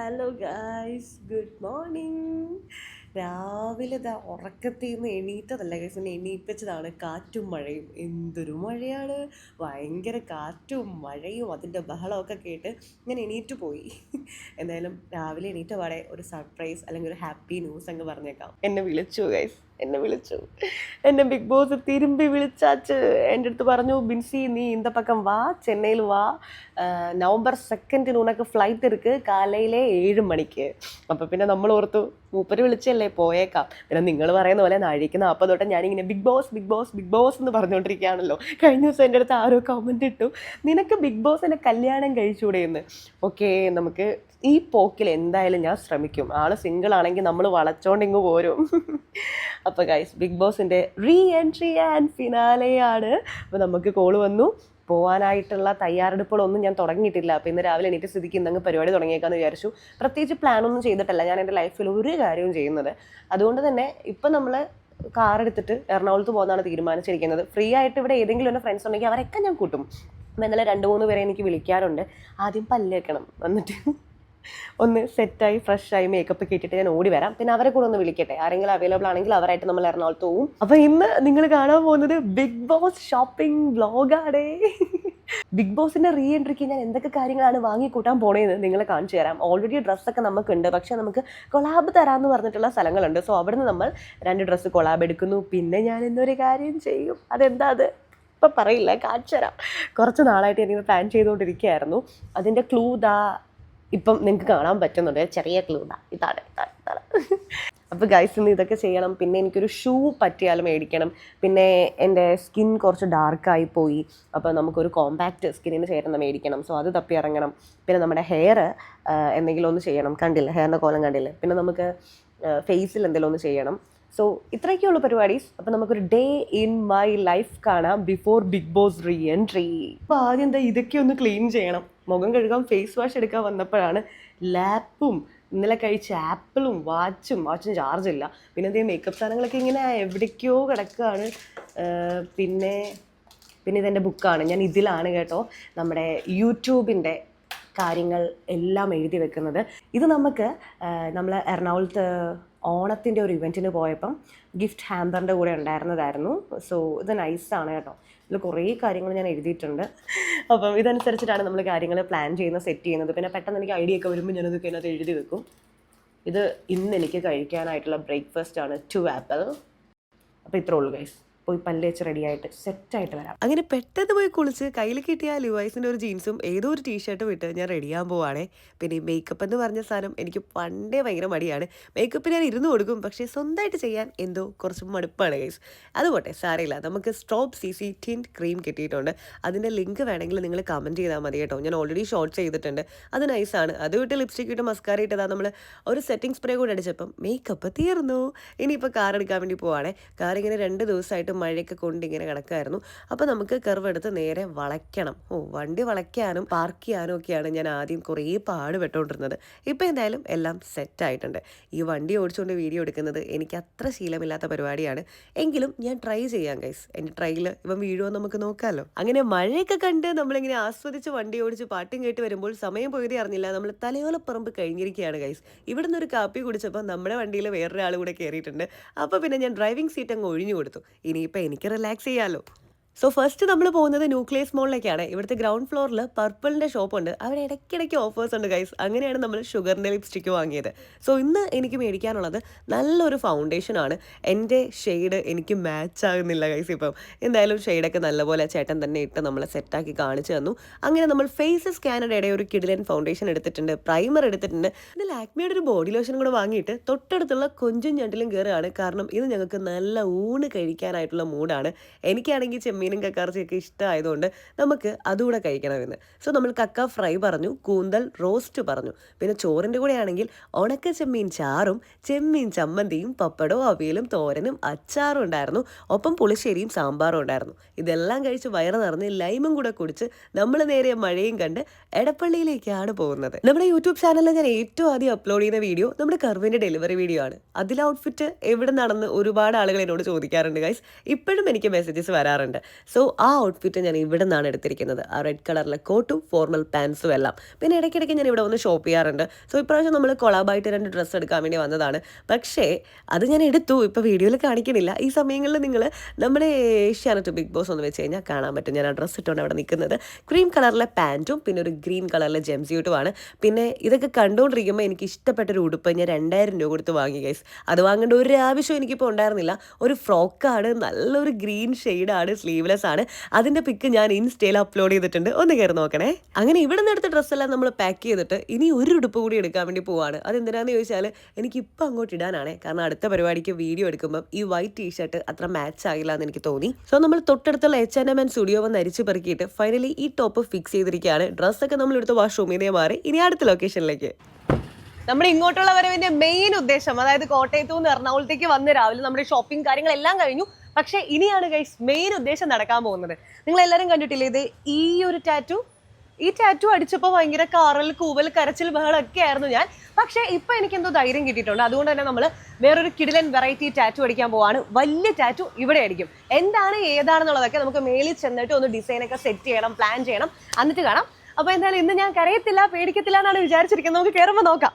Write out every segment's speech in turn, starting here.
Hello guys, good morning. രാവിലെ ഇതാ ഉറക്കത്തിൽ നിന്ന് എണീറ്റതല്ല ഗൈസ്, എന്നെ എണീപ്പിച്ചതാണ് കാറ്റും മഴയും. എന്തൊരു മഴയാണ്! ഭയങ്കര കാറ്റും മഴയും അതിൻ്റെ ബഹളമൊക്കെ കേട്ട് ഞാൻ എണീറ്റ് പോയി. എന്തായാലും രാവിലെ എണീറ്റ പാടെ ഒരു സർപ്രൈസ് അല്ലെങ്കിൽ ഒരു ഹാപ്പി ന്യൂസ് അങ്ങ് പറഞ്ഞേക്കാം. എന്നെ വിളിച്ചു ഗൈസ്, എന്നെ ബിഗ് ബോസ് തിരുമ്പി വിളിച്ചാച്ച് എൻ്റെ അടുത്ത് പറഞ്ഞു, ബിൻസി നീ இந்த பக்கம் வா, ചെന്നൈയിൽ വാ, നവംബർ 2 ഉനക്ക് ഫ്ലൈറ്റ് ഇருக்கு കാലയിലെ 7 മണിക്ക്. അപ്പം പിന്നെ നമ്മൾ ഓർത്തു മൂപ്പര് വിളിച്ചല്ലേ പോയേക്കാം. പിന്നെ നിങ്ങൾ പറയുന്ന പോലെ നാഴിക്കുന്ന അപ്പം തൊട്ട് ഞാനിങ്ങനെ Bigg Boss Bigg Boss Bigg Boss എന്ന് പറഞ്ഞുകൊണ്ടിരിക്കുകയാണല്ലോ. കഴിഞ്ഞ ദിവസം എൻ്റെ അടുത്ത് ആരോ കമൻറ്റ് ഇട്ടു, നിനക്ക് ബിഗ് ബോസിനെ കല്യാണം കഴിച്ചുകൂടെ എന്ന്. ഓക്കെ, നമുക്ക് ഈ പോക്കിൽ എന്തായാലും ഞാൻ ശ്രമിക്കും. ആള് സിംഗിൾ ആണെങ്കിൽ നമ്മൾ വളച്ചോണ്ടിങ്ങ് പോരും. അപ്പോൾ ഗൈസ്, ബിഗ് ബോസിൻ്റെ റീ എൻട്രി ആൻഡ് ഫിനാലെയാണ്. അപ്പോൾ നമുക്ക് കോള് വന്നു. പോകാനായിട്ടുള്ള തയ്യാറെടുപ്പുകളൊന്നും ഞാൻ തുടങ്ങിയിട്ടില്ല. അപ്പോൾ ഇന്ന് രാവിലെ എണീറ്റ് സ്ഥിതിക്ക് ഇന്നങ്ങ് പരിപാടി തുടങ്ങിയേക്കാന്ന് വിചാരിച്ചു. പ്രത്യേകിച്ച് പ്ലാനൊന്നും ചെയ്തിട്ടല്ല ഞാൻ എൻ്റെ ലൈഫിൽ ഒരു കാര്യവും ചെയ്യുന്നത്. അതുകൊണ്ട് തന്നെ ഇപ്പം നമ്മൾ കാർ എടുത്തിട്ട് എറണാകുളത്ത് പോകുന്നതാണ് തീരുമാനിച്ചിരിക്കുന്നത്. ഫ്രീ ആയിട്ട് ഇവിടെ ഏതെങ്കിലും എൻ്റെ ഫ്രണ്ട്സ് ഉണ്ടെങ്കിൽ അവരൊക്കെ ഞാൻ കൂട്ടും. അപ്പോൾ ഇന്നലെ 2-3 പേരെ എനിക്ക് വിളിക്കാറുണ്ട്. ആദ്യം പല്ല് വെക്കണം, വന്നിട്ട് ഒന്ന് സെറ്റായി ഫ്രഷായി മേക്കപ്പ് കിട്ടിയിട്ട് ഞാൻ ഓടി വരാം. പിന്നെ അവരെ കൂടെ ഒന്ന് വിളിക്കട്ടെ, ആരെങ്കിലും അവൈലബിൾ ആണെങ്കിൽ അവരായിട്ട് നമ്മൾ എറണാകുളത്ത് പോകും. അപ്പോൾ ഇന്ന് നിങ്ങൾ കാണാൻ പോകുന്നത് ബിഗ് ബോസ് ഷോപ്പിംഗ് വ്ളോഗാണേ. ബിഗ് ബോസിൻ്റെ റീ എൻട്രിക്ക് ഞാൻ എന്തൊക്കെ കാര്യങ്ങളാണ് വാങ്ങിക്കൂട്ടാൻ പോണേന്ന് നിങ്ങളെ കാണിച്ചു തരാം. ഓൾറെഡി ഡ്രസ്സൊക്കെ നമുക്കുണ്ട്, പക്ഷേ നമുക്ക് കൊളാബ് തരാമെന്ന് പറഞ്ഞിട്ടുള്ള സ്ഥലങ്ങളുണ്ട്. സോ അവിടുന്ന് നമ്മൾ 2 ഡ്രസ്സ് കൊളാബ് എടുക്കുന്നു. പിന്നെ ഞാൻ ഇന്നൊരു കാര്യം ചെയ്യും. അതെന്താ അത് ഇപ്പം പറയില്ല, കാണിച്ചു തരാം. കുറച്ച് നാളായിട്ട് ഞാനിങ്ങനെ പ്ലാൻ ചെയ്തുകൊണ്ടിരിക്കുകയായിരുന്നു. അതിൻ്റെ ക്ലൂ ദാ ഇപ്പം നിങ്ങൾക്ക് കാണാൻ പറ്റുന്നുണ്ട്. ചെറിയ ക്ലൂ ഇതാണ്. അപ്പോൾ ഗൈസ്, ഇന്ന് ഇതൊക്കെ ചെയ്യണം. പിന്നെ എനിക്കൊരു ഷൂ പറ്റിയാലും മേടിക്കണം. പിന്നെ എൻ്റെ സ്കിൻ കുറച്ച് ഡാർക്കായി പോയി, അപ്പോൾ നമുക്കൊരു കോമ്പാക്റ്റ് സ്കിന്നിന് ചേരുന്ന മേടിക്കണം. സോ അത് തപ്പി ഇറങ്ങണം. പിന്നെ നമ്മുടെ ഹെയർ എന്തെങ്കിലും ഒന്ന് ചെയ്യണം. കണ്ടില്ല, ഹെയറിൻ്റെ കോലം കണ്ടില്ലേ. പിന്നെ നമുക്ക് ഫേസിൽ എന്തെങ്കിലും ഒന്ന് ചെയ്യണം. സോ ഇത്രയൊക്കെയുള്ള പരിപാടീസ്. അപ്പോൾ നമുക്കൊരു ഡേ ഇൻ മൈ ലൈഫ് കാണാം before Bigg Boss reentry. അപ്പോൾ ആദ്യം എന്താ ഇതൊക്കെ ഒന്ന് ക്ലീൻ ചെയ്യണം. മുഖം കഴുകാൻ ഫേസ് വാഷ് എടുക്കാൻ വന്നപ്പോഴാണ് ലാപ്പും ഇന്നലെ കഴിച്ച ആപ്പിളും വാച്ചിന് ചാർജില്ല. പിന്നെ എന്തെങ്കിലും മേക്കപ്പ് സാധനങ്ങളൊക്കെ ഇങ്ങനെ എവിടേക്കോ കിടക്കുകയാണ്. പിന്നെ ഇതെൻ്റെ ബുക്കാണ്. ഞാൻ ഇതിലാണ് കേട്ടോ നമ്മുടെ യൂട്യൂബിൻ്റെ കാര്യങ്ങൾ എല്ലാം എഴുതി വെക്കുന്നത്. ഇത് നമ്മൾ എറണാകുളത്ത് ഓണത്തിൻ്റെ ഒരു ഇവൻറ്റിന് പോയപ്പം ഗിഫ്റ്റ് ഹാമ്പറിൻ്റെ കൂടെ ഉണ്ടായിരുന്നതായിരുന്നു. സോ ഇത് നൈസാണ് കേട്ടോ. ഇതിൽ കുറേ കാര്യങ്ങൾ ഞാൻ എഴുതിയിട്ടുണ്ട്. അപ്പം ഇതനുസരിച്ചിട്ടാണ് നമ്മൾ കാര്യങ്ങൾ പ്ലാൻ ചെയ്യുന്നത്, സെറ്റ് ചെയ്യുന്നത്. പിന്നെ പെട്ടെന്ന് എനിക്ക് ഐഡിയ ഒക്കെ വരുമ്പോൾ ഞാനതൊക്കെ അതിനകത്ത് എഴുതി വെക്കും. ഇത് ഇന്ന് എനിക്ക് കഴിക്കാനായിട്ടുള്ള ബ്രേക്ക്ഫാസ്റ്റ് ആണ്, 2 ആപ്പിൾ. അപ്പോൾ ഇത്രേ ഉള്ളൂ ഗൈസ്. പോയി പല്ല് വെച്ച് റെഡിയായിട്ട് സെറ്റായിട്ട് വരാം. അങ്ങനെ പെട്ടെന്ന് പോയി കുളിച്ച് കയ്യിൽ കിട്ടിയ ലിവൈസിൻ്റെ ഒരു ജീൻസും ഏതോ ഒരു ടീഷർട്ടും ഇട്ട് ഞാൻ റെഡിയാകാൻ പോവാണേ. പിന്നെ ഈ മേക്കപ്പ് എന്ന് പറഞ്ഞ സാധനം എനിക്ക് പണ്ടേ ഭയങ്കര മടിയാണ്. മേക്കപ്പ് ഞാൻ ഇരുന്ന് കൊടുക്കും, പക്ഷേ സ്വന്തമായിട്ട് ചെയ്യാൻ എന്തോ കുറച്ച് മടുപ്പാണ് ഗൈസ്. അതുപോട്ടെ, സാരമില്ല. നമുക്ക് സ്ട്രോബ് CC ടിൻറ്റ് ക്രീം കിട്ടിയിട്ടുണ്ട്. അതിൻ്റെ ലിങ്ക് വേണമെങ്കിൽ നിങ്ങൾ കമൻറ്റ് ചെയ്താൽ മതി കേട്ടോ. ഞാൻ ഓൾറെഡി ഷോർട്ട് ചെയ്തിട്ടുണ്ട്. അത് നൈസാണ്. അത് വിട്ട് ലിപ്സ്റ്റിക് ഇട്ട് മസ്കാര ഇട്ടതാ നമ്മൾ ഒരു സെറ്റിംഗ് സ്പ്രേ കൂടെ അടിച്ചപ്പം മേക്കപ്പ് തീർന്നു. ഇനിയിപ്പോൾ കാർ എടുക്കാൻ വേണ്ടി പോവാണേ. കാർ ഇങ്ങനെ 2 ദിവസമായിട്ട് മഴയൊക്കെ കൊണ്ട് ഇങ്ങനെ കിടക്കായിരുന്നു. അപ്പോൾ നമുക്ക് കർവ് എടുത്ത് നേരെ വളയ്ക്കണം. വണ്ടി വളയ്ക്കാനും പാർക്ക് ചെയ്യാനും ഒക്കെയാണ് ഞാൻ ആദ്യം കുറേ പാടുപെട്ടുകൊണ്ടിരുന്നത്. ഇപ്പോൾ എന്തായാലും എല്ലാം സെറ്റായിട്ടുണ്ട്. ഈ വണ്ടി ഓടിച്ചുകൊണ്ട് വീഡിയോ എടുക്കുന്നത് എനിക്ക് അത്ര ശീലമില്ലാത്ത പരിപാടിയാണ്. എങ്കിലും ഞാൻ ട്രൈ ചെയ്യാം ഗൈസ്. എൻ്റെ ട്രൈയിൽ ഇവൻ വീഴുമോ നമുക്ക് നോക്കാമല്ലോ. അങ്ങനെ മഴയൊക്കെ കണ്ട് നമ്മളിങ്ങനെ ആസ്വദിച്ച് വണ്ടി ഓടിച്ച് പാട്ടും കേട്ട് വരുമ്പോൾ സമയം പോയതേ അറിഞ്ഞില്ല. നമ്മൾ തലയോലപ്പറമ്പ് കഴിഞ്ഞിരിക്കുകയാണ് ഗൈസ്. ഇവിടെ നിന്നൊരു കാപ്പി കുടിച്ചപ്പോൾ നമ്മുടെ വണ്ടിയിൽ വേറൊരാൾ കൂടെ കയറിയിട്ടുണ്ട്. അപ്പോൾ പിന്നെ ഞാൻ ഡ്രൈവിംഗ് സീറ്റ് അങ്ങ് ഒഴിഞ്ഞു കൊടുത്തു. ഇനിയിപ്പോൾ എനിക്ക് റിലാക്സ് ചെയ്യാമല്ലോ. സോ ഫസ്റ്റ് നമ്മൾ പോകുന്നത് ന്യൂക്ലിയസ് മോളിലേക്കാണ്. ഇവിടുത്തെ ഗ്രൗണ്ട് ഫ്ലോറിൽ പർപ്പിളിൻ്റെ ഷോപ്പുണ്ട്. അവിടെ ഇടയ്ക്കിടയ്ക്ക് ഓഫേഴ്സ് ഉണ്ട് ഗൈസ്. അങ്ങനെയാണ് നമ്മൾ ഷുഗറിൻ്റെ ലിപ്സ്റ്റിക്ക് വാങ്ങിയത്. സോ ഇന്ന് എനിക്ക് മേടിക്കാനുള്ളത് നല്ലൊരു ഫൗണ്ടേഷനാണ്. എൻ്റെ ഷെയ്ഡ് എനിക്ക് മാച്ച് ആകുന്നില്ല ഗൈസ്. ഇപ്പം എന്തായാലും ഷെയ്ഡൊക്കെ നല്ലപോലെ ചേട്ടൻ തന്നെ ഇട്ട് നമ്മളെ സെറ്റാക്കി കാണിച്ചു തന്നു. അങ്ങനെ നമ്മൾ ഫേസ് സ്കാനറുടെ ഇടയിൽ ഒരു കിഡിലൻ ഫൗണ്ടേഷൻ എടുത്തിട്ടുണ്ട്, പ്രൈമർ എടുത്തിട്ടുണ്ട്. ഇത് ലാക്മിയുടെ ഒരു ബോഡി ലോഷൻ കൂടെ വാങ്ങിയിട്ട് തൊട്ടടുത്തുള്ള കൊഞ്ചും ഞണ്ടിലും കയറുകയാണ്. കാരണം ഇത് ഞങ്ങൾക്ക് നല്ല ഊണ് കഴിക്കാനായിട്ടുള്ള മൂഡാണ്. എനിക്കാണെങ്കിൽ മീനും കക്കാർച്ചയൊക്കെ ഇഷ്ടമായതുകൊണ്ട് നമുക്ക് അതുകൂടെ കഴിക്കണമെന്ന്. സോ നമ്മൾ കക്ക ഫ്രൈ പറഞ്ഞു, കൂന്തൽ റോസ്റ്റ് പറഞ്ഞു. പിന്നെ ചോറിൻ്റെ കൂടെ ആണെങ്കിൽ ഉണക്ക ചെമ്മീൻ ചാറും ചെമ്മീൻ ചമ്മന്തിയും പപ്പടവും അവിയലും തോരനും അച്ചാറും ഉണ്ടായിരുന്നു. ഒപ്പം പുളിശ്ശേരിയും സാമ്പാറും ഉണ്ടായിരുന്നു. ഇതെല്ലാം കഴിച്ച് വയറ് നിറഞ്ഞ് ലൈമും കൂടെ കുടിച്ച് നമ്മൾ നേരെ മഴയും കണ്ട് എടപ്പള്ളിയിലേക്കാണ് പോകുന്നത്. നമ്മുടെ യൂട്യൂബ് ചാനലിൽ ഞാൻ ഏറ്റവും ആദ്യം അപ്ലോഡ് ചെയ്യുന്ന വീഡിയോ നമ്മുടെ കർവിൻ്റെ ഡെലിവറി വീഡിയോ ആണ്. അതിൽ ഔട്ട്ഫിറ്റ് എവിടെ നടന്ന് ഒരുപാട് ആളുകൾ എന്നോട് ചോദിക്കാറുണ്ട് ഗൈസ്. ഇപ്പോഴും എനിക്ക് മെസ്സേജസ് വരാറുണ്ട്. സോ ആ ഔട്ട്ഫിറ്റ് ഞാൻ ഇവിടെ നിന്നാണ് എടുത്തിരിക്കുന്നത്. ആ റെഡ് കളറിലെ കോട്ടും ഫോർമൽ പാൻസും എല്ലാം. പിന്നെ ഇടയ്ക്കിടയ്ക്ക് ഞാൻ ഇവിടെ വന്ന് ഷോപ്പ് ചെയ്യാറുണ്ട്. സോ ഇപ്രാവശ്യം നമ്മൾ കൊളാബായിട്ട് 2 ഡ്രസ്സ് എടുക്കാൻ വേണ്ടി വന്നതാണ്. പക്ഷേ അത് ഞാൻ എടുത്തു. ഇപ്പോൾ വീഡിയോയിൽ കാണിക്കണില്ല. ഈ സമയങ്ങളിൽ നിങ്ങൾ നമ്മുടെ ഏഷ്യാനെറ്റ് ബിഗ് ബോസ് ഒന്ന് വെച്ച് കഴിഞ്ഞാൽ കാണാൻ പറ്റും. ഞാൻ ആ ഡ്രസ്സ് ഇട്ടുകൊണ്ട് അവിടെ നിൽക്കുന്നത്. ക്രീം കളറിലെ പാൻറ്റും പിന്നെ ഒരു ഗ്രീൻ കളറിലെ ജംസ്യൂട്ടുമാണ്. പിന്നെ ഇതൊക്കെ കണ്ടുകൊണ്ടിരിക്കുമ്പോൾ എനിക്ക് ഇഷ്ടപ്പെട്ടൊരു ഉടുപ്പ് ഞാൻ 2000 രൂപ കൊടുത്ത് വാങ്ങി ഗൈസ്. അത് വാങ്ങേണ്ട ഒരു ആവശ്യം എനിക്കിപ്പോൾ ഉണ്ടായിരുന്നില്ല. ഒരു ഫ്രോക്കാണ്, നല്ലൊരു ഗ്രീൻ ഷെയ്ഡാണ്, സ്ലീവ്ലെസ് ആണ്. അതിൻ്റെ പിക്ക് ഞാൻ ഇൻസ്റ്റയിൽ അപ്ലോഡ് ചെയ്തിട്ടുണ്ട്, ഒന്ന് കയറി നോക്കണേ. അങ്ങനെ ഇവിടെ നിന്ന് എടുത്ത ഡ്രസ്സെല്ലാം നമ്മൾ പാക്ക് ചെയ്തിട്ട് ഇനി ഒരു ഉടുപ്പ് കൂടി എടുക്കാൻ വേണ്ടി പോവാണ്. അതെന്തിനാന്ന് ചോദിച്ചാൽ എനിക്കിപ്പോൾ അങ്ങോട്ട് ഇടാനാണ്. കാരണം അടുത്ത പരിപാടിക്ക് വീഡിയോ എടുക്കുമ്പോൾ ഈ വൈറ്റ് ടീഷർട്ട് അത്ര മാച്ച് ആകില്ല എന്ന് എനിക്ക് തോന്നി. സോ നമ്മൾ തൊട്ടടുത്തുള്ള H&M സ്റ്റുഡിയോ വന്ന് അരിച്ച് പെറുക്കിയിട്ട് ഫൈനലി ഈ ടോപ്പ് ഫിക്സ് ചെയ്തിരിക്കുകയാണ്. ഡ്രസ്സൊക്കെ നമ്മൾ എടുത്ത് വാഷ്റൂമിൽ നിന്ന് മാറി ഇനി അടുത്ത ലൊക്കേഷനിലേക്ക്. നമ്മുടെ ഇങ്ങോട്ടുള്ള വരവിന്റെ മെയിൻ ഉദ്ദേശം, അതായത് കോട്ടയത്തു നിന്ന് എറണാകുളത്തേക്ക് വന്ന് രാവിലെ നമ്മുടെ ഷോപ്പിംഗ് കാര്യങ്ങളെല്ലാം കഴിഞ്ഞു. പക്ഷെ ഇനിയാണ് ഗൈസ് മെയിൻ ഉദ്ദേശം നടക്കാൻ പോകുന്നത്. നിങ്ങൾ എല്ലാവരും കണ്ടിട്ടില്ലേ ഇത് ഈ ഒരു ടാറ്റു? ഈ ടാറ്റു അടിച്ചപ്പോൾ ഭയങ്കര കാറൽ, കൂവൽ, കരച്ചിൽ, ബഹളമൊക്കെ ആയിരുന്നു ഞാൻ. പക്ഷേ ഇപ്പൊ എനിക്ക് എന്തോ ധൈര്യം കിട്ടിയിട്ടുണ്ട്. അതുകൊണ്ട് തന്നെ നമ്മൾ വേറൊരു കിടിലൻ വെറൈറ്റി ടാറ്റു അടിക്കാൻ പോവാണ്. വലിയ ടാറ്റു ഇവിടെ അടിക്കും. എന്താണ് ഏതാണെന്നുള്ളതൊക്കെ നമുക്ക് മേളിൽ ചെന്നിട്ട് ഒന്ന് ഡിസൈനൊക്കെ സെറ്റ് ചെയ്യണം, പ്ലാൻ ചെയ്യണം, എന്നിട്ട് കാണാം. അപ്പൊ എന്തായാലും ഇന്ന് ഞാൻ കരയത്തില്ല, പേടിക്കത്തില്ല എന്നാണ് വിചാരിച്ചിരിക്കുന്നത്. നമുക്ക് കയറുമ്പോൾ നോക്കാം.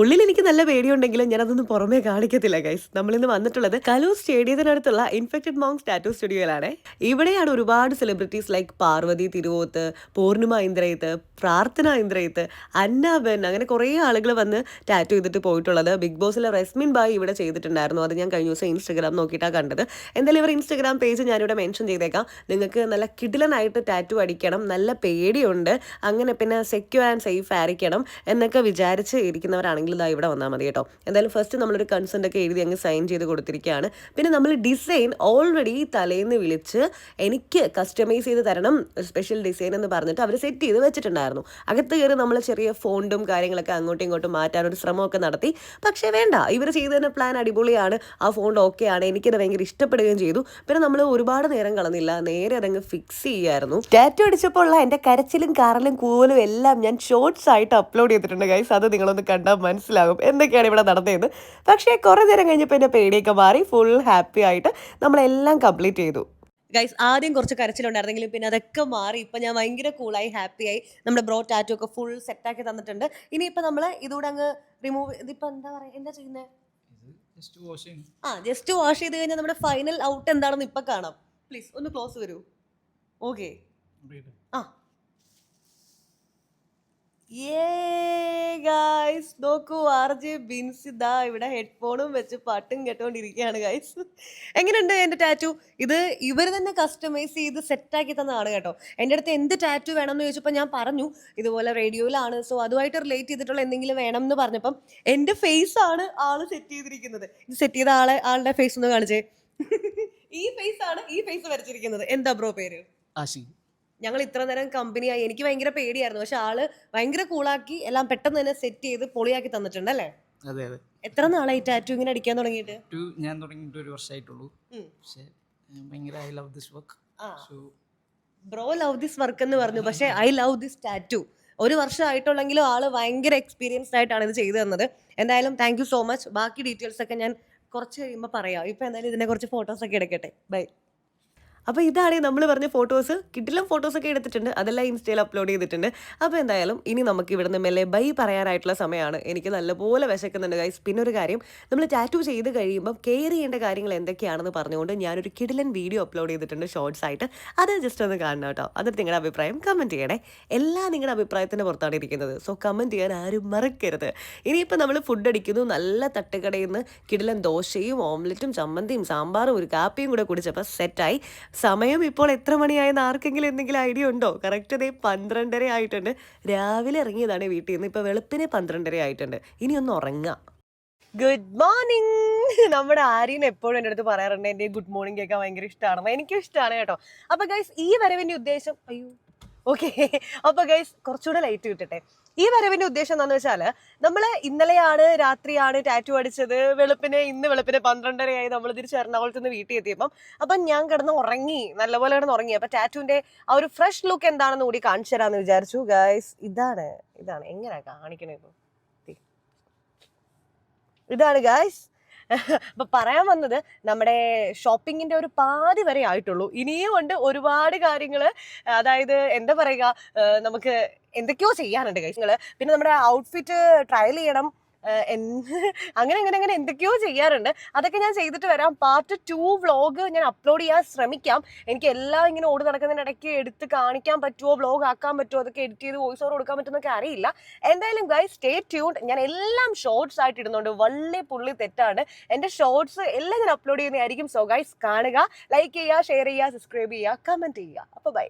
ഉള്ളിൽ എനിക്ക് നല്ല പേടിയുണ്ടെങ്കിലും ഞാനതൊന്നും പുറമേ കാണിക്കത്തില്ല ഗൈസ്. നമ്മളിന്ന് വന്നിട്ടുള്ളത് കലൂർ സ്റ്റേഡിയത്തിനടുത്തുള്ള ഇൻഫെക്റ്റഡ് മോങ്സ് ടാറ്റു സ്റ്റുഡിയോയിലാണ്. ഇവിടെയാണ് ഒരുപാട് സെലിബ്രിറ്റീസ് ലൈക്ക് പാർവതി തിരുവോത്ത്, പൂർണിമ ഇന്ദ്രയിത്ത്, പ്രാർത്ഥന ഇന്ദ്രയിത്ത്, അന്നാബൻ, അങ്ങനെ കുറേ ആളുകൾ വന്ന് ടാറ്റു ചെയ്തിട്ട് പോയിട്ടുള്ളത്. ബിഗ് ബോസിലെ റസ്മിൻ ബായ് ഇവിടെ ചെയ്തിട്ടുണ്ടായിരുന്നു. അത് ഞാൻ കഴിഞ്ഞ ദിവസം ഇൻസ്റ്റഗ്രാം നോക്കിയിട്ടാണ് കണ്ടത്. എന്തായാലും ഇവർ ഇൻസ്റ്റഗ്രാം പേജ് ഞാനിവിടെ മെൻഷൻ ചെയ്തേക്കാം. നിങ്ങൾക്ക് നല്ല കിടിലനായിട്ട് ടാറ്റു അടിക്കണം, നല്ല പേടിയുണ്ട്, അങ്ങനെ പിന്നെ സെക്യൂർ ആൻഡ് സേഫ് ആയിരിക്കണം എന്നൊക്കെ വിചാരിച്ച് ഇരിക്കുന്നവരാണെങ്കിൽ ഇതാ ഇവിടെ വന്നാൽ മതി കേട്ടോ. എന്തായാലും ഫസ്റ്റ് നമ്മളൊരു കൺസെൻ്റ് ഒക്കെ എഴുതി അങ്ങ് സൈൻ ചെയ്ത് കൊടുത്തിരിക്കുകയാണ്. പിന്നെ നമ്മൾ ഡിസൈൻ ഓൾറെഡി തലേന്ന് വിളിച്ച് എനിക്ക് കസ്റ്റമൈസ് ചെയ്ത് തരണം, സ്പെഷ്യൽ ഡിസൈൻ എന്ന് പറഞ്ഞിട്ട് അവർ സെറ്റ് ചെയ്ത് വെച്ചിട്ടുണ്ടായിരുന്നു. അകത്ത് കയറി നമ്മൾ ചെറിയ ഫോണ്ടും കാര്യങ്ങളൊക്കെ അങ്ങോട്ടും ഇങ്ങോട്ടും മാറ്റാനൊരു ശ്രമമൊക്കെ നടത്തി. പക്ഷേ വേണ്ട, ഇവർ ചെയ്ത് തന്നെ പ്ലാൻ അടിപൊളിയാണ്, ആ ഫോണ്ട് ഓക്കെ ആണ്, എനിക്കത് ഭയങ്കര ഇഷ്ടപ്പെടുകയും ചെയ്തു. പിന്നെ നമ്മൾ ഒരുപാട് നേരം കളഞ്ഞില്ല, നേരെ അതങ്ങ് ഫിക്സ് ചെയ്യായിരുന്നു. ടാറ്റു അടിച്ചപ്പോൾ ഉള്ള എൻ്റെ കരച്ചിലും കാറലും കൂവലും എല്ലാം ഞാൻ ഷോർട്സ് ആയിട്ട് അപ്ലോഡ് ചെയ്തിട്ടുണ്ട് ഗൈസ്. അത് നിങ്ങളൊന്ന് കണ്ടാൽ മനസ്സിലാകും എന്തൊക്കെയാണ് ഇവിടെ നടന്നതെന്ന്. പക്ഷേ കുറേ നേരം കഴിഞ്ഞപ്പോൾ എൻ്റെ പേടിയൊക്കെ മാറി ഫുൾ ഹാപ്പി ആയിട്ട് നമ്മളെല്ലാം കംപ്ലീറ്റ് ചെയ്തു ഗൈസ്. ആദ്യം കുറച്ച് കരച്ചിലുണ്ടായിരുന്നെങ്കിലും പിന്നെ അതൊക്കെ മാറി. ഇപ്പം ഞാൻ ഭയങ്കര കൂളായി, ഹാപ്പിയായി. നമ്മുടെ ബ്രോ ടാറ്റു ഒക്കെ ഫുൾ സെറ്റാക്കി തന്നിട്ടുണ്ട്. ഇനിയിപ്പോൾ നമ്മൾ ഇതുകൂടെ അങ്ങ് റിമൂവ്, ഇതിപ്പോൾ എന്താ പറയുക, എന്താ ചെയ്യുന്നത്? ജസ്റ്റ് വാഷ് ചെയ്ത് കഴിഞ്ഞാൽ നമ്മുടെ ഫൈനൽ ഔട്ട് എന്താണെന്ന് ഇപ്പം കാണാം. പ്ലീസ് ഒന്ന് ക്ലോസ് വരൂ. ഓക്കെ, ആ ഗൈസ് നോക്കൂ, RJ ബിൻസ് ഇതാ ഇവിടെ ഹെഡ്ഫോണും വെച്ച് പാട്ടും കേട്ടോണ്ടിരിക്കുകയാണ് ഗൈസ്. എങ്ങനെയുണ്ട് എൻ്റെ ടാറ്റു? ഇത് ഇവർ തന്നെ കസ്റ്റമൈസ് ചെയ്ത് സെറ്റാക്കി തന്നതാണ് കേട്ടോ. എൻ്റെ അടുത്ത് എന്ത് ടാറ്റു വേണമെന്ന് ചോദിച്ചപ്പോൾ ഞാൻ പറഞ്ഞു ഇതുപോലെ റേഡിയോയിലാണ്, സോ അതുമായിട്ട് റിലേറ്റ് ചെയ്തിട്ടുള്ള എന്തെങ്കിലും വേണം എന്ന് പറഞ്ഞപ്പം എൻ്റെ ഫേസ് ആണ് ആള് സെറ്റ് ചെയ്തിരിക്കുന്നത്. ഇത് സെറ്റ് ചെയ്ത ആളുടെ ഫേസ് ഒന്ന് കാണിച്ചേ. ഈ ഫേസ് വരച്ചിരിക്കുന്നത്. എന്താ ബ്രോ പേര്? ആശി. ഞങ്ങൾ ഇത്ര നേരം കമ്പനിയായി. എനിക്ക് ഭയങ്കര പേടിയായിരുന്നു, പക്ഷെ ആള് ഭയങ്കര കൂളാക്കി എല്ലാം പെട്ടെന്ന് തന്നെ സെറ്റ് ചെയ്ത് പൊളിയാക്കി തന്നിട്ടുണ്ട് അല്ലേ? അതെ അതെ. എത്ര നാളായി ടാറ്റു ഇങ്ങനെ അടിക്കാൻ തുടങ്ങിയിട്ട്? ഞാൻ തുടങ്ങിയിട്ട് 1 വർഷമായിട്ടുള്ളൂ. പക്ഷേ ഭയങ്കര I love this work. Bro love this work എന്ന് പറഞ്ഞു, പക്ഷേ ഐ ലവ് ദിസ് ടാറ്റു. 1 വർഷമായിട്ടുള്ളെങ്കിലും ആള് ഭയങ്കര എക്സ്പീരിയൻസ്ഡ് ആയിട്ടാണ് ഇത് ചെയ്തു തന്നത്. എന്തായാലും താങ്ക് യു സോ മച്ച്. ബാക്കി ഡീറ്റെയിൽസ് ഒക്കെ ഞാൻ കുറച്ച് കഴിയുമ്പോൾ പറയാം. ഇപ്പം എന്തായാലും ഇതിനെ കുറച്ച് ഫോട്ടോസൊക്കെ എടുക്കട്ടെ. ബൈ. അപ്പോൾ ഇതാണ് നമ്മൾ പറഞ്ഞ ഫോട്ടോസ്. കിടിലം ഫോട്ടോസൊക്കെ എടുത്തിട്ടുണ്ട്, അതെല്ലാം ഇൻസ്റ്റയിൽ അപ്ലോഡ് ചെയ്തിട്ടുണ്ട്. അപ്പോൾ എന്തായാലും ഇനി നമുക്ക് ഇവിടുന്ന് മെല്ലെ ബൈ പറയാനായിട്ടുള്ള സമയമാണ്. എനിക്ക് നല്ലപോലെ വിശക്കുന്നുണ്ട് ഗൈസ്. പിന്നെ ഒരു കാര്യം, നമ്മൾ ടാറ്റു ചെയ്ത് കഴിയുമ്പം കെയർ ചെയ്യേണ്ട കാര്യങ്ങൾ എന്തൊക്കെയാണെന്ന് പറഞ്ഞുകൊണ്ട് ഞാനൊരു കിടിലൻ വീഡിയോ അപ്ലോഡ് ചെയ്തിട്ടുണ്ട് ഷോർട്സ് ആയിട്ട്. അത് ജസ്റ്റ് ഒന്ന് കാണണം കേട്ടോ. എന്നിട്ട് നിങ്ങളുടെ അഭിപ്രായം കമൻറ്റ് ചെയ്യണേ. എല്ലാം നിങ്ങളുടെ അഭിപ്രായത്തിൻ്റെ പുറത്താണ് ഇരിക്കുന്നത്, സോ കമൻറ്റ് ചെയ്യാൻ ആരും മറക്കരുത്. ഇനിയിപ്പോൾ നമ്മൾ ഫുഡ് അടിക്കുന്നു. നല്ല തട്ടുകടയിൽ നിന്ന് കിടിലൻ ദോശയും ഓംലെറ്റും ചമ്മന്തിയും സാമ്പാറും ഒരു കാപ്പിയും കൂടെ കുടിച്ചപ്പോൾ സെറ്റായി. സമയം ഇപ്പോൾ എത്ര മണിയായെന്ന് ആർക്കെങ്കിലും എന്തെങ്കിലും ഐഡിയ ഉണ്ടോ? കറക്റ്റ് ദേ 12:30 ആയിട്ടുണ്ട്. രാവിലെ ഇറങ്ങിയതാണ് വീട്ടിൽ നിന്ന്. ഇപ്പോൾ വെളുപ്പിനെ 12:30 ആയിട്ടുണ്ട്. ഇനി ഒന്ന് ഉറങ്ങാം. Good morning. നമ്മുടെ ആര്യൻ എപ്പോഴും എൻ്റെ അടുത്ത് പറയാറുണ്ട് എൻ്റെ ഗുഡ് മോർണിംഗ് കേൾക്കാൻ ഭയങ്കര ഇഷ്ടമാണ്. എനിക്കും ഇഷ്ടമാണ് കേട്ടോ. അപ്പോൾ ഗൈസ് ഈ വരവിൻ്റെ ഉദ്ദേശം, ഓക്കെ, അപ്പോൾ ഗൈസ് കുറച്ചുകൂടെ ലൈറ്റ് കിട്ടട്ടെ. ഈ വരവിൻ്റെ ഉദ്ദേശം എന്താണെന്ന് വെച്ചാൽ, നമ്മൾ ഇന്നലെയാണ് രാത്രിയാണ് ടാറ്റു അടിച്ചത്. ഇന്ന് വെളുപ്പിനെ 12:30 ആയി. നമ്മൾ തിരിച്ച് എറണാകുളത്ത് നിന്ന് വീട്ടിൽ എത്തിയപ്പം ഞാൻ കിടന്ന് ഉറങ്ങി, നല്ലപോലെ കിടന്ന് ഉറങ്ങി. അപ്പം ടാറ്റുവിൻ്റെ ആ ഒരു ഫ്രഷ് ലുക്ക് എന്താണെന്ന് കൂടി കാണിച്ചു തരാമെന്ന് വിചാരിച്ചു ഗൈസ്. ഇതാണ് എങ്ങനെയാണ് കാണിക്കണേ? ഇതാണ് ഗൈസ് അപ്പൊ പറയാൻ വന്നത് നമ്മുടെ ഷോപ്പിങ്ങിന്റെ ഒരു പാതി വരെ ആയിട്ടുള്ളൂ. ഇനിയും ഉണ്ട് ഒരുപാട് കാര്യങ്ങൾ. അതായത് എന്താ പറയുക, നമുക്ക് എന്തൊക്കെയോ ചെയ്യാനുണ്ട് കാര്യങ്ങൾ. പിന്നെ നമ്മുടെ ഔട്ട്ഫിറ്റ് ട്രയൽ ചെയ്യണം. അങ്ങനെ അങ്ങനെ അങ്ങനെ എന്തൊക്കെയോ ചെയ്യാറുണ്ട്. അതൊക്കെ ഞാൻ ചെയ്തിട്ട് വരാം. പാർട്ട് 2 വ്ളോഗ് ഞാൻ അപ്ലോഡ് ചെയ്യാൻ ശ്രമിക്കാം. എനിക്ക് എല്ലാം ഇങ്ങനെ ഓടി നടക്കുന്നതിനിടയ്ക്ക് എടുത്ത് കാണിക്കാൻ പറ്റുമോ, വ്ളോഗ് ആക്കാൻ പറ്റുമോ, അതൊക്കെ എഡിറ്റ് ചെയ്ത് വോയിസ് ഓവർ കൊടുക്കാൻ പറ്റുമെന്നൊക്കെ അറിയില്ല. എന്തായാലും ഗൈസ് സ്റ്റേ ട്യൂൺഡ്. ഞാൻ എല്ലാം ഷോർട്സ് ആയിട്ട് ഇടുന്നുണ്ട്. വള്ളി പുള്ളി തെറ്റാണ്. എൻ്റെ ഷോർട്സ് എല്ലാം ഞാൻ അപ്ലോഡ് ചെയ്യുന്നതായിരിക്കും. സോ ഗൈസ് കാണുക, ലൈക്ക് ചെയ്യുക, ഷെയർ ചെയ്യുക, സബ്സ്ക്രൈബ് ചെയ്യുക, കമൻറ്റ് ചെയ്യുക. അപ്പോൾ ബൈ.